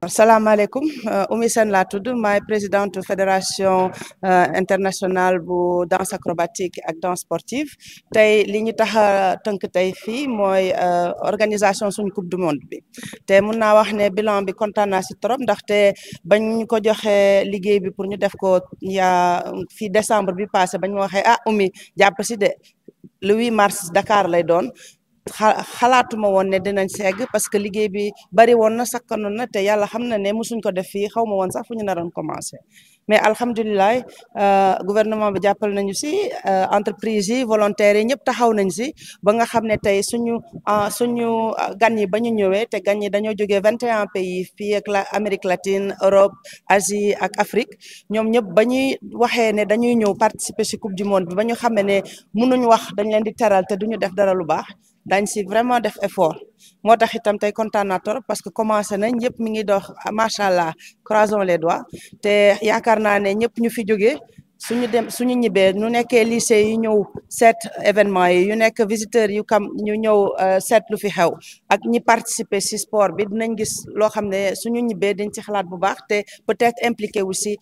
salaamaaleykum Oumy Sène laa tudd maay présidente fédération internationale bu danse acrobatique ak danse sportive tey li ñu tax a tënk tey fii mooy organisation suñu coupe du monde bi te mun naa wax ne bilan bi kontaan naa si trop ndaxte bañ ko joxe liggéey bi pour ñu def ko yaa fii décembre bi passé bañ ma waxee Oumy jàpp si de le 8 mars Dakar lay doon. xalaatuma woon ne dinañ segg parce que liggéey bi bari woon na sakkanoon na te yàlla xam na ne musuñ ko def fii xaw ma woon sax fu ñu naroon commencé mais alhamdulilah gouvernement bi jàppal nañu si entreprise yi volontaires yi ñëpp taxaw nañ si ba nga xam ne tey suñu gan yi ba ñu ñëwee te gan yi dañoo jógee 21 pays fii ak Amérique latine Europe Asie ak Afrique ñoom ñëpp ba ñuy waxee ne dañuy ñëw participer si coupe du monde bi ba ñu xamee ne mënuñ wax dañ leen di teral te duñu def dara lu baax dañ si vraiment def effort moo tax itam tey kontaan naa trop parce que commencé nañ ñëpp mi ngi dox macha allah croisons les doigts te yaakaar naa ne ñëpp ñu fi jógee suñu ñibbee ñu nekkee lycée yi ñëw seet événement yi yu nekk visiteurs yu ñu ñëw seet lu fi xew ak ñi participer si sport bi dinañ gis loo xam ne suñu ñibbee dañ ci xalaat bu baax te peut-être impliqué aussi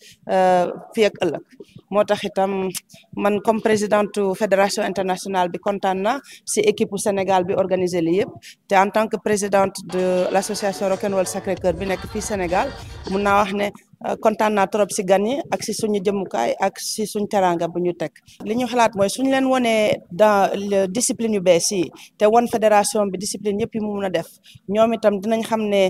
fii ak ëllëg moo tax itam man comme présidente fédération internationale bi kontaan na si équipe bu Sénégal bi organisé li yëpp te en tant que présidente de l'association Rock'n'Roll Sacré-Cœur bi nekk fii Sénégal mun naa wax ne kontaan naa trop si gan yi ak si suñu jëmukaay ak si suñu teranga bu ñu teg li ñu xalaat mooy suñu leen wonee dans discipline yu bees yi te won fédération bi discipline yëpp yi mu mun a def ñoom itam dinañ xam ne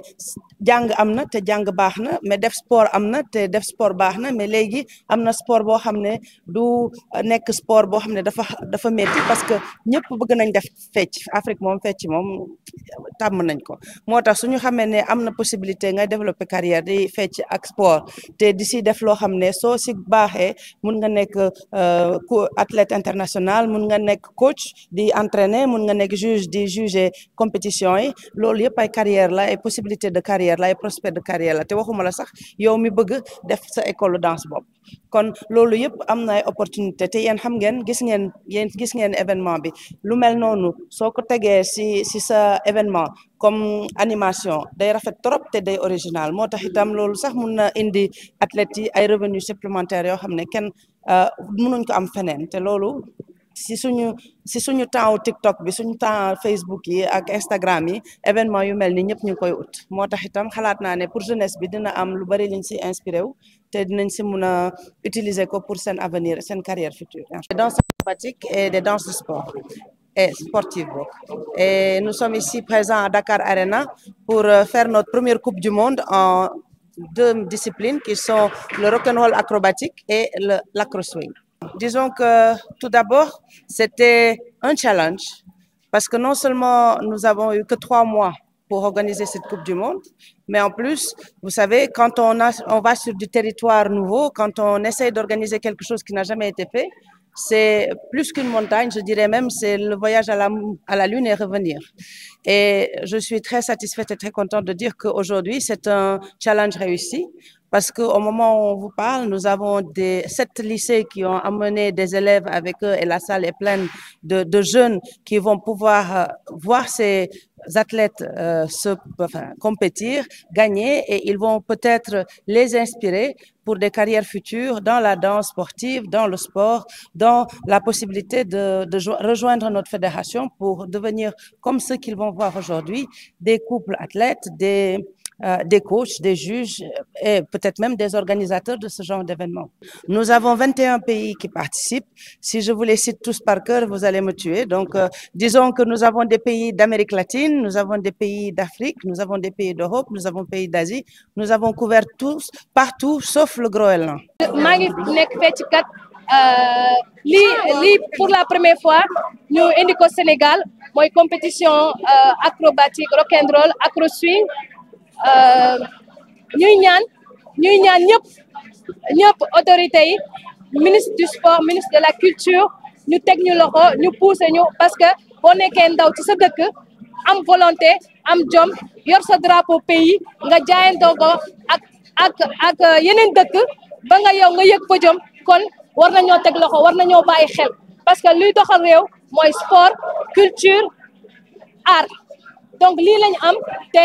jàng am na te jàng baax na mais def sport am na te def sport baax na mais léegi am na sport boo xam ne du nekk sport boo xam ne dafa métti parce que ñëpp bëgg nañ def fecc Afrique moom fecc moom tàmm nañ ko moo tax suñu xamee ne am na possibilité ngay développer carrière di fecc ak sport te di si def loo xam ne soo si baaxee mun nga nekk athlète international mun nga nekk coach di entraîner mun nga nekk juge di juger compétition yi loolu yëpp ay carrière la ay possibilité de carrière la ay prospect de carrière la te waxuma la sax yow mi bëgg def sa école danse bopp kon loolu yëpp am na ay opportunité te yéen xam ngeen gis ngeen événement bi lu mel noonu soo ko tegee si sa événement comme animation day rafet trop te day original moo tax itam loolu sax mun na indi athlètes yi ay revenus supplémentaires yoo xam ne kenn mënuñ ko am feneen te loolu si suñu temps TikTok bi suñu temps Facebook yi ak Instagram yi événement yu mel ni ñëpp ñu koy ut moo tax itam xalaat naa ne pour jeunesse bi dina am lu bari liñ si inspiré wu te dinañ si mun a utiliser ko pour seen avenir seen carrière future. Des danses acrobatiques et des danses de sport et sportives. Et nous sommes ici présents à Dakar Arena pour faire notre première coupe du monde en 2 disciplines qui sont le rock'n'roll acrobatique et l'acro-swing. Disons que tout d'abord, c'était un challenge parce que non seulement nous avons eu que 3 mois pour organiser cette Coupe du Monde, mais en plus, vous savez, quand on va sur du territoire nouveau, quand on essaye d'organiser quelque chose qui n'a jamais été fait, c'est plus qu'une montagne, je dirais même, c'est le voyage à la Lune et revenir. Et je suis très satisfaite et très contente de dire qu'aujourd'hui, c'est un challenge réussi. Parce qu'au moment où on vous parle, nous avons 7 lycées qui ont amené des élèves avec eux et la salle est pleine de jeunes qui vont pouvoir voir ces athlètes compétir, gagner et ils vont peut-être les inspirer pour des carrières futures dans la danse sportive, dans le sport, dans la possibilité de rejoindre notre fédération pour devenir comme ceux qu'ils vont voir aujourd'hui, des couples athlètes, des coachs, des juges et peut-être même des organisateurs de ce genre d'événements. Nous avons 21 pays qui participent. Si je vous les cite tous par cœur, vous allez me tuer. Donc, disons que nous avons des pays d'Amérique latine, nous avons des pays d'Afrique, nous avons des pays d'Europe, nous avons des pays d'Asie. Nous avons couvert tous, partout, sauf le Groenland. maa ngi nekk fecckat lii pour la première fois ñu indi ko Sénégal mooy compétition acrobatique rock'n'roll acro-swing ñuy ñaan ñëpp autorités yi ministre du sport ministre de la culture ñu teg ñu loxo ñu pousser ñu parce que boo nekkee ndaw ci sa dëkk am volonté am jom yor sa drapeau pays nga jaayantoo ko ak yeneen dëkk ba nga yow nga yëg podium kon war nañoo teg loxo war nañoo bàyyi xel parce que luy doxal réew mooy sport culture art donc lii lañ am te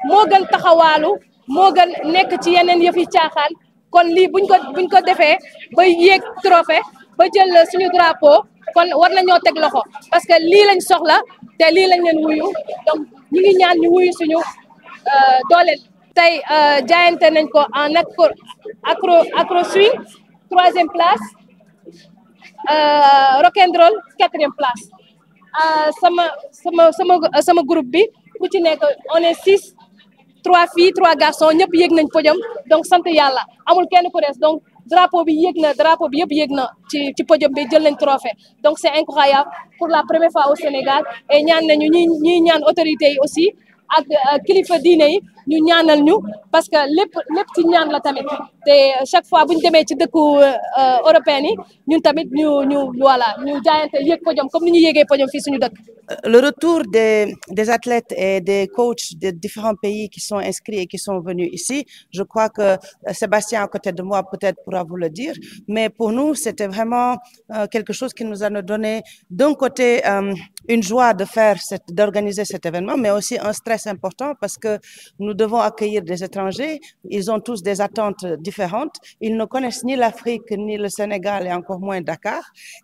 moo gën taxawaalu moo gën nekk ci yeneen yëf yi caaxaan kon lii buñ ko defee ba yéeg trophée ba jël suñu drapeau kon war nañoo teg loxo parce que lii lañ soxla te lii lañ leen wuyu donc ñu ngi ñaan ñu wuyu suñu dooleel. tey jaayante nañ ko en acro swing 3e place rock and roll 4e place sama groupe bi ku ci nekk on est 6 3 filles 3 garçons ñëpp yéeg nañ podium donc sant yàlla amul kenn ku des donc drapeau bi yëpp yéeg na ci podium bi jël nañ trophée donc c'est incroyable pour la première fois au Sénégal et ñaan nañu ñuy ñaan autorités yi aussi ak kilifa diine yi ñu ñaanal ñu parce que lépp ci ñaan la tamit te chaque fois bu ñu demee ci dëkku européen yi ñun tamit ñu voilà ñu jaayante yéeg podium comme ni ñu yéegee podium fii suñu dëkk. Le retour des athlètes et des coachs de différents pays qui sont inscrits et qui sont venus ici, je crois que Sébastien à côté de moi peut-être pourra vous le dire, mais pour nous c'était vraiment quelque chose qui nous a donné d'un côté une joie d'organiser cet événement, mais aussi un stress important parce que nous devons accueillir des étrangers, ils ont tous des attentes différentes, ils ne connaissent ni l'Afrique, ni le Sénégal et encore moins Dakar,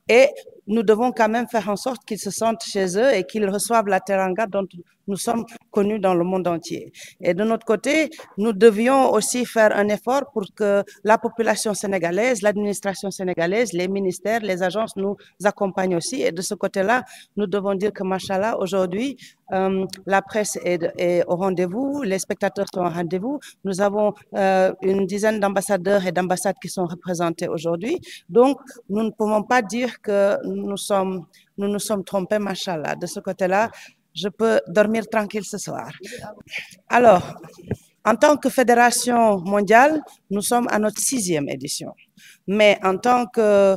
et nous devons quand même faire en sorte qu'ils se sentent chez eux et qu'ils reçoivent la teranga dont nous sommes connus dans le monde entier. Et de notre côté, nous devions aussi faire un effort pour que la population sénégalaise, l'administration sénégalaise, les ministères, les agences nous accompagnent aussi. Et de ce côté-là, nous devons dire que, machallah, aujourd'hui, la presse est au rendez-vous, les spectateurs sont au rendez-vous. Nous avons une dizaine d'ambassadeurs et d'ambassades qui sont représentés aujourd'hui. Donc, nous ne pouvons pas dire que nous nous sommes trompés, machallah. De ce côté-là, je peux dormir tranquille ce soir. Alors, en tant que fédération mondiale, nous sommes à notre 6e édition. Mais en tant que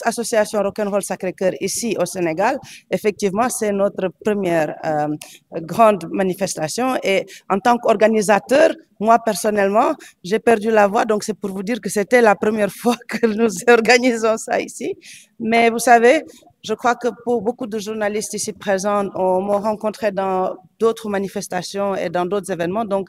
association Rock'n'Roll Sacré-Cœur ici au Sénégal, effectivement, c'est notre première grande manifestation. Et en tant qu'organisateur, moi personnellement, j'ai perdu la voix. Donc, c'est pour vous dire que c'était la première fois que nous organisons ça ici. Mais vous savez, je crois que pour beaucoup de journalistes ici présents, on m'a rencontré dans d'autres manifestations et dans d'autres événements. Donc,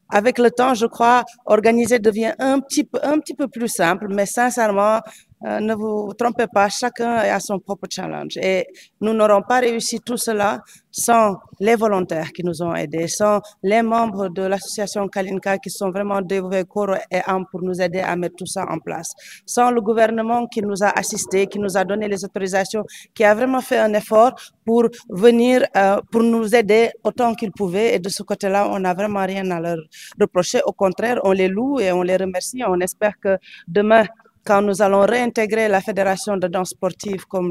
avec le temps, je crois, organiser devient un petit peu plus simple, mais sincèrement, ne vous trompez pas, chacun a son propre challenge. Et nous n'aurons pas réussi tout cela sans les volontaires qui nous ont aidés, sans les membres de l'association Kalinka qui sont vraiment dévoués corps et âme pour nous aider à mettre tout ça en place, sans le gouvernement qui nous a assistés, qui nous a donné les autorisations, qui a vraiment fait un effort pour venir, pour nous aider autant qu'ils pouvaient. Et de ce côté-là, on n'a vraiment rien à leur reprocher. Au contraire, on les loue et on les remercie. On espère que demain, quand nous allons réintégrer la fédération de danse sportive comme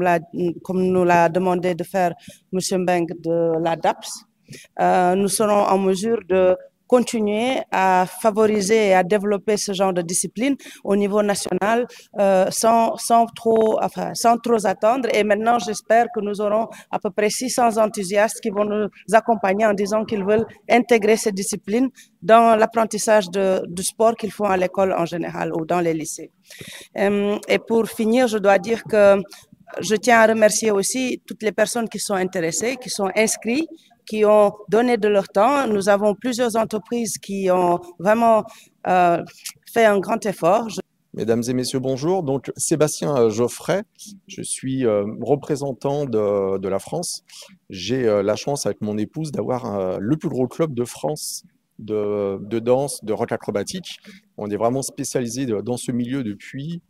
nous l'a demandé de faire M. Mbeng de la DAPS, nous serons en mesure de continuer à favoriser et à développer ce genre de discipline au niveau national sans trop attendre. Et maintenant, j'espère que nous aurons à peu près 600 enthousiastes qui vont nous accompagner en disant qu'ils veulent intégrer ces disciplines dans l'apprentissage du sport qu'ils font à l'école en général ou dans les lycées. Et pour finir, je dois dire que je tiens à remercier aussi toutes les personnes qui sont intéressées, qui sont inscrites, qui ont donné de leur temps. Nous avons plusieurs entreprises qui ont vraiment fait un grand effort. Mesdames et messieurs, bonjour. Donc, Sébastien Geoffrey, je suis représentant de la France. J'ai la chance avec mon épouse d'avoir le plus gros club de France de danse, de rock acrobatique. On est vraiment spécialisé dans ce milieu depuis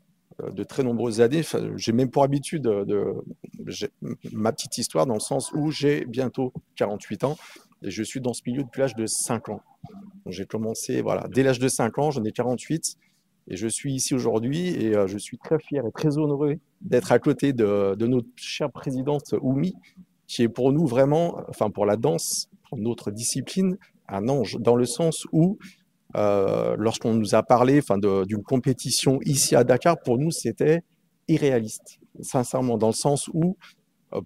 de très nombreuses années. Enfin, j'ai même pour habitude ma petite histoire dans le sens où j'ai bientôt 48 ans et je suis dans ce milieu depuis l'âge de 5 ans. J'ai commencé voilà, dès l'âge de 5 ans, j'en ai 48 et je suis ici aujourd'hui et je suis très fier et très honoré d'être à côté de notre chère présidente Oumi qui est pour nous vraiment, enfin pour la danse, pour notre discipline, un ange dans le sens où lorsqu'on nous a parlé d'une compétition ici à Dakar, pour nous, c'était irréaliste, sincèrement, dans le sens où,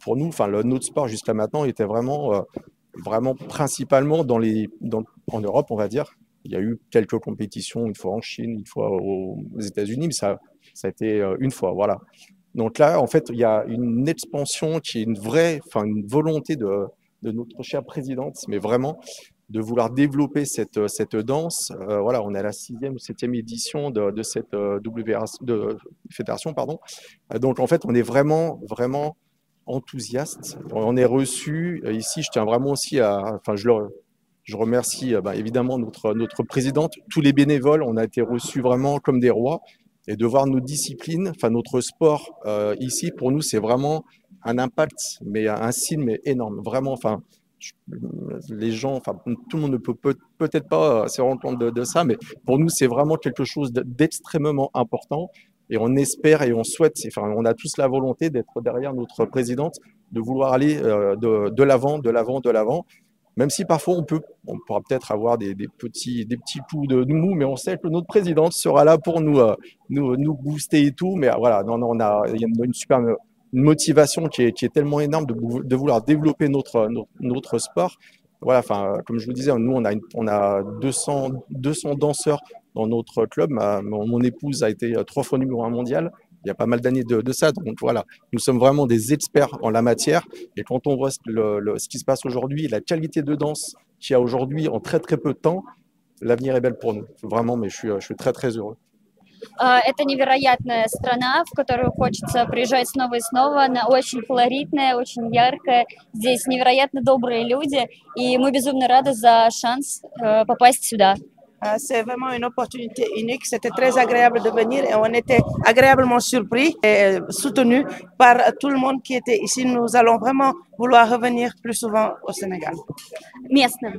pour nous, notre sport jusqu'à maintenant était vraiment principalement en Europe, on va dire. Il y a eu quelques compétitions, une fois en Chine, une fois aux États-Unis, mais ça a été une fois, voilà. Donc là, en fait, il y a une expansion qui est une volonté de notre chère présidente, mais vraiment, de vouloir développer cette danse. Voilà, on est à la 6e ou 7e édition de cette fédération, pardon. Donc en fait, on est vraiment enthousiaste. On est reçu ici. Je tiens vraiment aussi je remercie évidemment notre présidente, tous les bénévoles. On a été reçus vraiment comme des rois. Et de voir nos disciplines, notre sport ici, pour nous, c'est vraiment un impact, mais un signe mais énorme. Vraiment, les gens, tout le monde ne peut peut-être pas se rendre compte de ça, mais pour nous, c'est vraiment quelque chose d'extrêmement important. Et on espère et on souhaite, on a tous la volonté d'être derrière notre présidente, de vouloir aller de l'avant. Même si parfois on pourra peut-être avoir des petits coups de mou, mais on sait que notre présidente sera là pour nous booster et tout. Mais voilà, il y a une motivation qui est tellement énorme de vouloir développer notre sport. Voilà, comme je vous disais, nous on a 200 danseurs dans notre club. Mon épouse a été 3 fois numéro 1 mondial. Il y a pas mal d'années de ça, donc voilà, nous sommes vraiment des experts en la matière. Et quand on voit ce qui se passe aujourd'hui, la qualité de danse qu'il y a aujourd'hui en très peu de temps, l'avenir est belle pour nous. Vraiment, mais je suis très heureux. Это невероятная страна, в которую хочется приезжать снова и снова. Она очень колоритная, очень яркая. Здесь невероятно добрые люди, и мы безумно рады за шанс попасть сюда. C'est vraiment une opportunité unique. C'était très agréable de venir et on était agréablement surpris et soutenus par tout le monde qui était ici. Nous allons vraiment vouloir revenir plus souvent au Sénégal. Местным.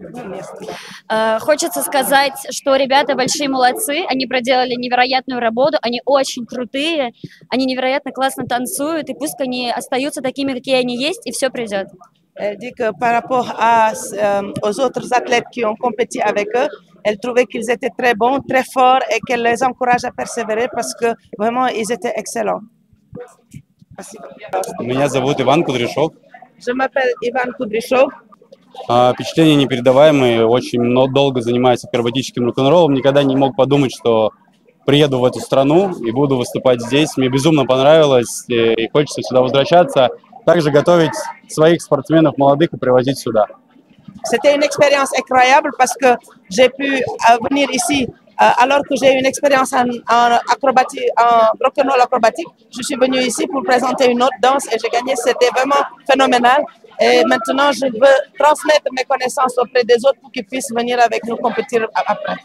Хочется сказать, что ребята большие молодцы. Они проделали невероятную работу. Они очень крутые. Они невероятно классно танцуют. И пусть они остаются такими, какие они есть, и все придет. Elle dit que par rapport aux autres athlètes qui ont compéti avec eux, elle trouvait qu'ils étaient très bons, très forts et qu'elle les encourage à persévérer parce que vraiment ils étaient excellents. Меня зовут Иван Кудряшов. Je m'appelle Ivan Kudryshov. Впечатления непередаваемые. Очень долго занимаюсь акробатическим рок-н-роллом. Никогда не мог подумать, что приеду в эту страну и буду выступать здесь. Мне безумно понравилось и хочется сюда возвращаться. Также готовить своих спортсменов молодых и привозить сюда. C'était une expérience incroyable parce que j'ai pu venir ici alors que j'ai une expérience en acrobatie, en rock'n'roll acrobatique. Je suis venue ici pour présenter une autre danse et j'ai gagné. C'était vraiment phénoménal. Et maintenant, je veux transmettre mes connaissances auprès des autres pour qu'ils puissent venir avec nous compétir après.